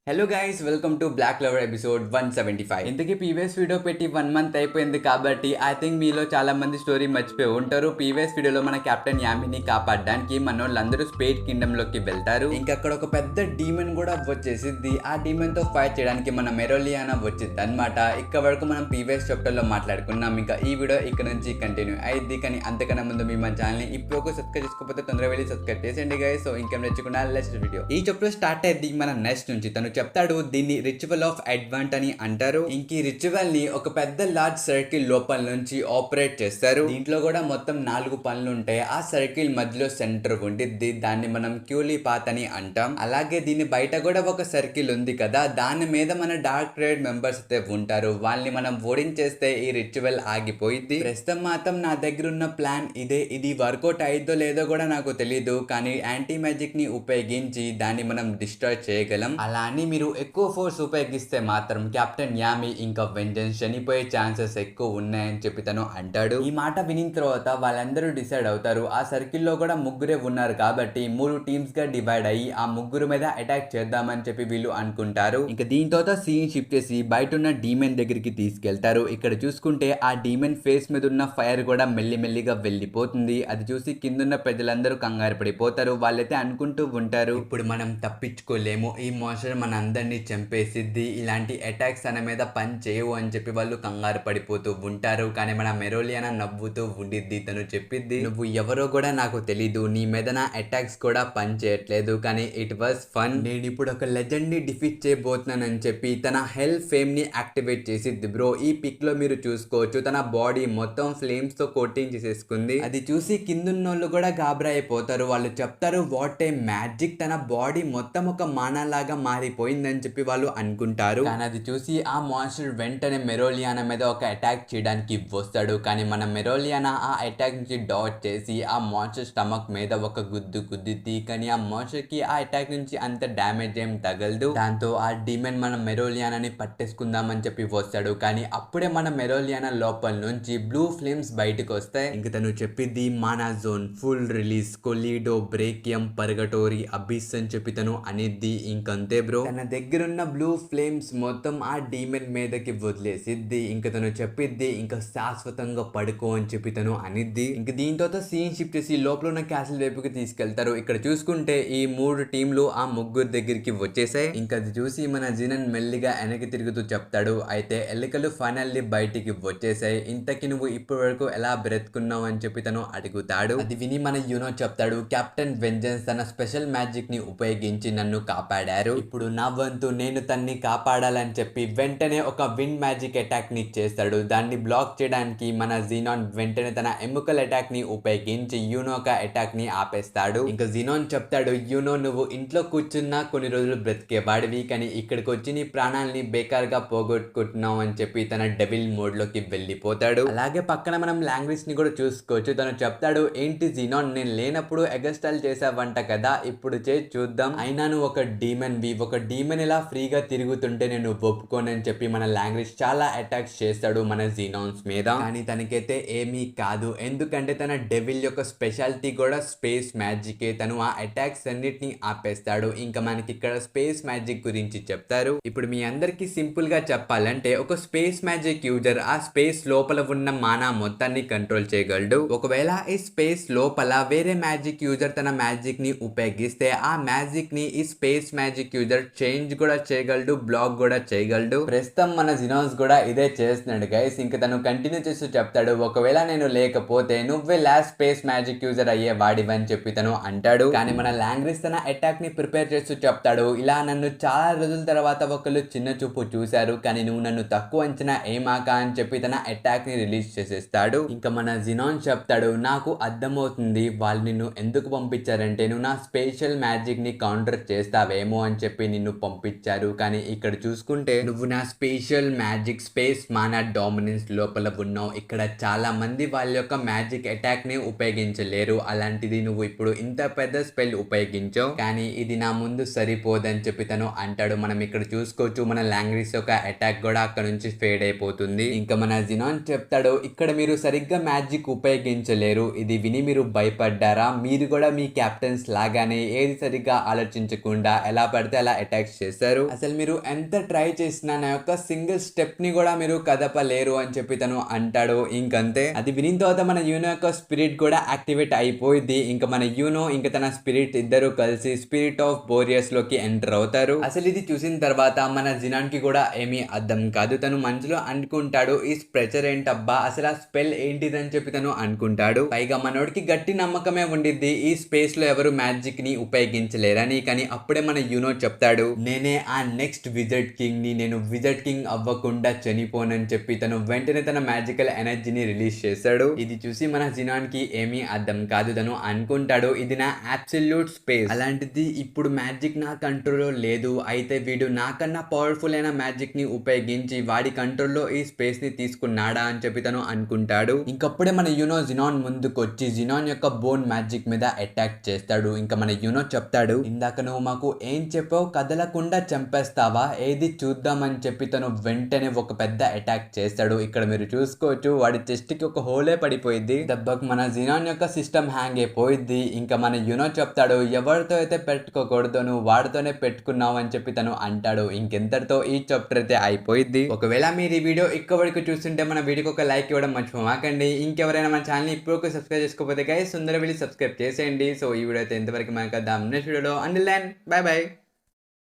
Hello guys, welcome to black lover episode 175. ఇంతకీ previous video పెట్టి 1 month అయిపోయింది కాబట్టి ఐ థింక్ మీలో చాలా మంది స్టోరీ మర్చిపోయి ఉంటారు. ప్రీవియస్ వీడియోలో మన కెప్టెన్ యామిని కాపాడడానికి మన వాళ్ళందరూ స్పేడ్ కింగ్డమ్ లోకి వెళ్తారు. ఇంకా అక్కడ ఒక పెద్ద డీమన్ కూడా వచ్చేసిద్ది. ఆ డీమన్ తో ఫైట్ చేయడానికి మన మెరోలియానా వచ్చింది అనమాట. ఇక్కడ వరకు మనం ప్రీవియస్ చాప్టర్ లో మాట్లాడుకున్నాం. ఇంకా ఈ వీడియో ఇక్కడ నుంచి కంటిన్యూ అయ్యింది. కానీ అంతకన్నా ముందు మీ మన ఛానల్ ని ఇప్పుడు సబ్స్క్రైబ్ చేసుకోకపోతే తొందరగా వెళ్ళి సబ్స్క్రైబ్ చేసేయండి గైస్. సో ఇంకేం నచ్చకుండా లెట్స్ వీడియో. ఈ చాప్టర్ స్టార్ట్ అయ్యింది మన నెక్స్ట్ నుంచి. తను చెప్తాడు దీన్ని రిచువల్ ఆఫ్ అడ్వాంట్ అని అంటారు. ఇంక ఈ రిచువల్ ని ఒక పెద్ద లార్జ్ సర్కిల్ లోపల నుంచి ఆపరేట్ చేస్తారు. దీంట్లో కూడా మొత్తం 4 పనులు ఉంటాయి. ఆ సర్కిల్ మధ్యలో సెంటర్ ఉండిద్ది. దాన్ని మనం క్యూలీ పాత్ అని అంటాం. అలాగే దీని బయట కూడా ఒక సర్కిల్ ఉంది కదా, దాని మీద మన డార్క్ ట్రేడ్ మెంబర్స్ అయితే ఉంటారు. వాళ్ళని మనం ఓడించేస్తే ఈ రిచువల్ ఆగిపోయింది. ప్రస్తుతం మాత్రం నా దగ్గర ఉన్న ప్లాన్ ఇదే. ఇది వర్కౌట్ అయిద్దో లేదో కూడా నాకు తెలీదు, కానీ యాంటీ మ్యాజిక్ ని ఉపయోగించి దాన్ని మనం డిస్ట్రాయ్ చేయగలం. అలా అని మీరు ఎక్కువ ఫోర్స్ ఉపయోగిస్తే మాత్రం కెప్టెన్ యామి ఇంకా వెంజన్స్ చనిపోయే ఛాన్సెస్ ఎక్కువ ఉన్నాయని చెప్పి తను అంటాడు. ఈ మాట వినిన తర్వాత వాళ్ళందరూ డిసైడ్ అవుతారు. ఆ సర్కిల్ లో కూడా ముగ్గురే ఉన్నారు కాబట్టి 3 టీమ్స్ గా డివైడ్ అయ్యి ఆ ముగ్గురు మీద అటాక్ చేద్దామని చెప్పి వీళ్ళు అనుకుంటారు. ఇంకా దీంతో సీన్ షిఫ్ట్ చేసి బయట ఉన్న డీమెన్ దగ్గరికి తీసుకెళ్తారు. ఇక్కడ చూసుకుంటే ఆ డీమెన్ ఫేస్ మీద ఉన్న ఫైర్ కూడా మెల్లిమెల్లిగా వెళ్ళిపోతుంది. అది చూసి కిందున్న ప్రజలందరూ కంగారు పడిపోతారు. వాళ్ళైతే అనుకుంటూ ఉంటారు, ఇప్పుడు మనం తప్పించుకోలేము, ఈ మోన్స్టర్ మన అందరినీ చంపేసిద్ది, ఇలాంటి అటాక్స్ తన మీద పని చేయవు అని చెప్పి వాళ్ళు కంగారు పడిపోతూ ఉంటారు. కానీ మన మెరోలియానా నవ్వుతూ ఉండిద్ది. తను చెప్పిద్ది, నువ్వు ఎవరో కూడా నాకు తెలీదు, నీ మీద నా అటాక్స్ కూడా పని చేయట్లేదు, కానీ ఇట్ వాస్ ఫన్. నేను ఇప్పుడు ఒక లెజెండ్ ని డిఫీట్ చేయబోతున్నానని చెప్పి తన హెల్ ఫేమ్ ని యాక్టివేట్ చేసిద్ది. బ్రో, ఈ పిక్ లో మీరు చూసుకోవచ్చు తన బాడీ మొత్తం ఫ్లేమ్స్ తో కోటింగ్ చేసేసుకుంది. అది చూసి కిందున్నోళ్ళు కూడా గాబరా అయిపోతారు. వాళ్ళు చెప్తారు, వాట్ ఏ మ్యాజిక్, తన బాడీ మొత్తం ఒక మానాలాగా మారిపోయిందని చెప్పి వాళ్ళు అనుకుంటారు. కానీ అది చూసి ఆ మాన్స్టర్ వెంటనే మెరోలియానా మీద ఒక అటాక్ చేయడానికి వస్తాడు. కానీ మన మెరోలియానా ఆ అటాక్ నుంచి డాట్ చేసి ఆ మాన్స్టర్ స్టమక్ మీద ఒక గుద్దు గుద్దిద్ది. కానీ ఆ మాన్స్టర్ కి ఆ అటాక్ నుంచి అంత డ్యామేజ్ ఏం తగలదు. దాంతో ఆ డీమెన్ మన మెరోలియానాని పట్టేసుకుందామని చెప్పి వస్తాడు. కానీ అప్పుడే మన మెరోలియానా లోపల నుంచి బ్లూ ఫ్లేమ్స్ బయటకు వస్తాయి. ఇంక తను చెప్పిద్ది, మానా జోన్ ఫుల్ రిలీజ్, కొలీడో, బ్రేకియం, పర్గటోరీ, అబిస్ అని చెప్పి తను అనిద్ది. ఇంకంతే బ్రో, తన దగ్గరున్న బ్లూ ఫ్లేమ్స్ మొత్తం ఆ డీమెన్ మీదకి వదిలేసిద్ది. ఇంక తను చెప్పిద్ది, ఇంకా శాశ్వతంగా పడుకో అని చెప్పి తను అనిద్ది. ఇంక దీంతో సీన్ షిఫ్ట్ చేసి లోపల ఉన్న క్యాసిల్ వైపుకి తీసుకెళ్తారు. ఇక్కడ చూసుకుంటే ఈ 3 టీంలు ఆ ముగ్గురు దగ్గరికి వచ్చేసాయి. ఇంకా అది చూసి మన జినన్ మెల్లిగా వెనక్కి తిరుగుతూ చెప్తాడు, అయితే ఎలుకలు ఫైనల్లీ బయటికి వచ్చేసాయి, ఇంతకి నువ్వు ఇప్పటి వరకు ఎలా బ్రతుకున్నావు అని చెప్పి తను అడుగుతాడు. అది విని మన యూనో చెప్తాడు, కెప్టెన్ వెంజన్స్ తన స్పెషల్ మ్యాజిక్ ని ఉపయోగించి నన్ను కాపాడారు. ఇప్పుడు నా వంతు నేను తన్ని కాపాడాలని చెప్పి వెంటనే ఒక విండ్ మ్యాజిక్ అటాక్ ని చేస్తాడు. దాన్ని బ్లాక్ చేయడానికి మన జీనాన్ వెంటనే తన ఎముకల్ అటాక్ ని ఉపయోగించి యూనోక అటాక్ ని ఆపేస్తాడు. ఇంకా జీనాన్ చెప్తాడు, యూనో నువ్వు ఇంట్లో కూర్చున్నా కొన్ని రోజులు బ్రతికేవాడివి, కానీ ఇక్కడికి వచ్చి నీ ప్రాణాలని బేకార్గా పోగొట్టుకుంటున్నావు అని చెప్పి తన డెవిల్ మోడ్ లోకి వెళ్ళిపోతాడు. అలాగే పక్కన మనం లాంగ్వేజ్ ని కూడా చూసుకోవచ్చు. తను చెప్తాడు, ఏంటి జీనాన్, నేను లేనప్పుడు ఎగస్టాల్ చేసావంట కదా, ఇప్పుడు చేసి చూద్దాం. అయినా నువ్వు ఒక డీమన్ వి, ఒక డీమన్ ఇలా ఫ్రీగా తిరుగుతుంటే నేను ఒప్పుకోనని చెప్పి మన లాంగ్వేజ్ చాలా అటాక్స్ చేస్తాడు మన జీనాన్స్ మీద. కానీ తనకైతే ఏమీ కాదు, ఎందుకంటే తన డెవిల్ యొక్క స్పెషాలిటీ కూడా స్పేస్ మ్యాజికే. తను ఆ అటాక్స్ అన్నిటిని ఆపేస్తాడు. ఇంకా మనకి ఇక్కడ స్పేస్ మ్యాజిక్ గురించి చెప్తారు. ఇప్పుడు మీ అందరికి సింపుల్ గా చెప్పాలంటే ఒక స్పేస్ మ్యాజిక్ యూజర్ ఆ స్పేస్ లోపల ఉన్న మానా మొత్తాన్ని కంట్రోల్ చేయగలడు. ఒకవేళ ఈ స్పేస్ లోపల వేరే మ్యాజిక్ యూజర్ తన మ్యాజిక్ ని ఉపయోగిస్తే ఆ మ్యాజిక్ ని ఈ స్పేస్ మ్యాజిక్ యూజర్ చేంజ్ కూడా చేయగలడు, బ్లాక్ కూడా చేయగలడు. ప్రస్తుతం మన జినాన్స్ కూడా ఇదే చేస్తున్నాడు గైస్. ఇంకా తను కంటిన్యూ చేస్తూ చెప్తాడు, ఒకవేళ నేను లేకపోతే నువ్వే లాస్ట్ స్పేస్ మ్యాజిక్ యూజర్ అయ్యే వాడివని చెప్పి తను అంటాడు. కానీ మన లాంగ్వేజ్ తన అటాక్ ని ప్రిపేర్ చేస్తూ చెప్తాడు, ఇలా నన్ను చాలా రోజుల తర్వాత ఒకళ్ళు చిన్న చూపు చూశారు, కానీ నువ్వు నన్ను తక్కువ అంచనా ఏమాక అని చెప్పి తన అటాక్ ని రిలీజ్ చేసేస్తాడు. ఇంకా మన జినాన్ చెప్తాడు, నాకు అర్థమవుతుంది వాళ్ళు నిన్ను ఎందుకు పంపించారంటే నువ్వు నా స్పెషల్ మ్యాజిక్ ని కౌంటర్ చేస్తావేమో అని చెప్పి నిన్ను పంపించారు. కానీ ఇక్కడ చూసుకుంటే నువ్వు నా స్పెషల్ మ్యాజిక్ స్పేస్ మానా డామినెన్స్ లోపల ఉన్నావు. ఇక్కడ చాలా మంది వాళ్ళ యొక్క మ్యాజిక్ అటాక్ ని ఉపయోగించలేరు, అలాంటిది నువ్వు ఇప్పుడు ఇంత పెద్ద స్పెల్ ఉపయోగించావు, కానీ ఇది నా ముందు సరిపోదని చెప్పి తను అంటాడు. మనం ఇక్కడ చూసుకోవచ్చు మన లాంగ్వేజ్ యొక్క అటాక్ కూడా అక్కడ నుంచి ఫేడ్ అయిపోతుంది. ఇంకా మన జినాన్ చెప్తాడు, ఇక్కడ మీరు సరిగ్గా మ్యాజిక్ ఉపయోగించలేరు. ఇది విని మీరు భయపడ్డారా? మీరు కూడా మీ కెప్టెన్స్ లాగానే ఏది సరిగ్గా ఆలోచించకుండా ఎలా పడితే అలా అటాక్ అటాక్స్ చేస్తారు. అసలు మీరు ఎంత ట్రై చేసినా నా యొక్క సింగిల్ స్టెప్ ని కూడా మీరు కదపలేరు అని చెప్పి తను అంటాడు. ఇంకంతే అది వినిన తర్వాత మన యూనో యొక్క స్పిరిట్ కూడా యాక్టివేట్ అయిపోయింది. ఇంకా మన యూనో ఇంకా తన స్పిరిట్ ఇద్దరు కలిసి స్పిరిట్ ఆఫ్ బోరియస్ లోకి ఎంటర్ అవుతారు. అసలు ఇది చూసిన తర్వాత మన జినాన్ కి కూడా ఏమీ అర్థం కాదు. తను మనసులో అనుకుంటాడు ఈ స్ప్రెచర్ ఏంటబ్బా, అసలు ఆ స్పెల్ ఏంటిదని చెప్పి తను అనుకుంటాడు. పైగా మనోడికి గట్టి నమ్మకమే ఉండిద్ది ఈ స్పేస్ లో ఎవరు మ్యాజిక్ ని ఉపయోగించలేరని. కానీ అప్పుడే మన యూనో చెప్తాడు నేనే ఆ నెక్స్ట్ విజర్డ్ కింగ్ ని, నేను విజర్డ్ కింగ్ అవ్వకుండా చనిపోనని చెప్పి తను వెంటనే తన మ్యాజికల్ ఎనర్జీని రిలీజ్ చేశాడు. ఇది చూసి మన జినాన్ కి ఏమీ అర్థం కాదు. తను అనుకుంటాడు ఇది నా అబ్సల్యూట్ స్పేస్, అలాంటిది ఇప్పుడు మ్యాజిక్ నా కంట్రోల్లో లేదు. అయితే వీడు నాకన్నా పవర్ఫుల్ అయిన మ్యాజిక్ ని ఉపయోగించి వాడి కంట్రోల్లో ఈ స్పేస్ ని తీసుకున్నాడా అని చెప్పి తను అనుకుంటాడు. ఇంకప్పుడే మన యూనో జినాన్ ముందుకు వచ్చి జినాన్ యొక్క బోన్ మ్యాజిక్ మీద అటాక్ చేస్తాడు. ఇంకా మన యూనో చెప్తాడు ఇందాక నువ్వు మాకు ఏం చెప్పావు, కదలకుండా చంపేస్తావా, ఏది చూద్దామని చెప్పి తను వెంటనే ఒక పెద్ద అటాక్ చేస్తాడు. ఇక్కడ మీరు చూసుకోవచ్చు వాడి చెస్ట్ కి ఒక హోలే పడిపోయింది. దెబ్బకు మన జినాన్ యొక్క సిస్టమ్ హ్యాంగ్ అయిపోయింది. ఇంకా మన యూనో చెప్తాడు ఎవరితో అయితే పెట్టుకోకూడదు నువ్వు వాడితోనే పెట్టుకున్నావు అని చెప్పి తను అంటాడు. ఇంకెంతటితో ఈ చాప్టర్ అయితే అయిపోయింది. ఒకవేళ మీరు ఈ వీడియో ఇక్కడ వరకు చూస్తుంటే మన వీడియోకి ఒక లైక్ ఇవ్వడం మర్చిపోమాకండి. ఇంకెవరైనా మన ఛానల్ ఇప్పుడు సబ్స్క్రైబ్ చేసుకోకపోతే గైస్ తొందరగా వెళ్ళి సబ్స్క్రైబ్ చేసేయండి. సో ఈ వీడియో అయితే ఇంతవరకు మనకు నెక్స్ట్ వీడియోలో అంటిల్ దెన్ బై బై.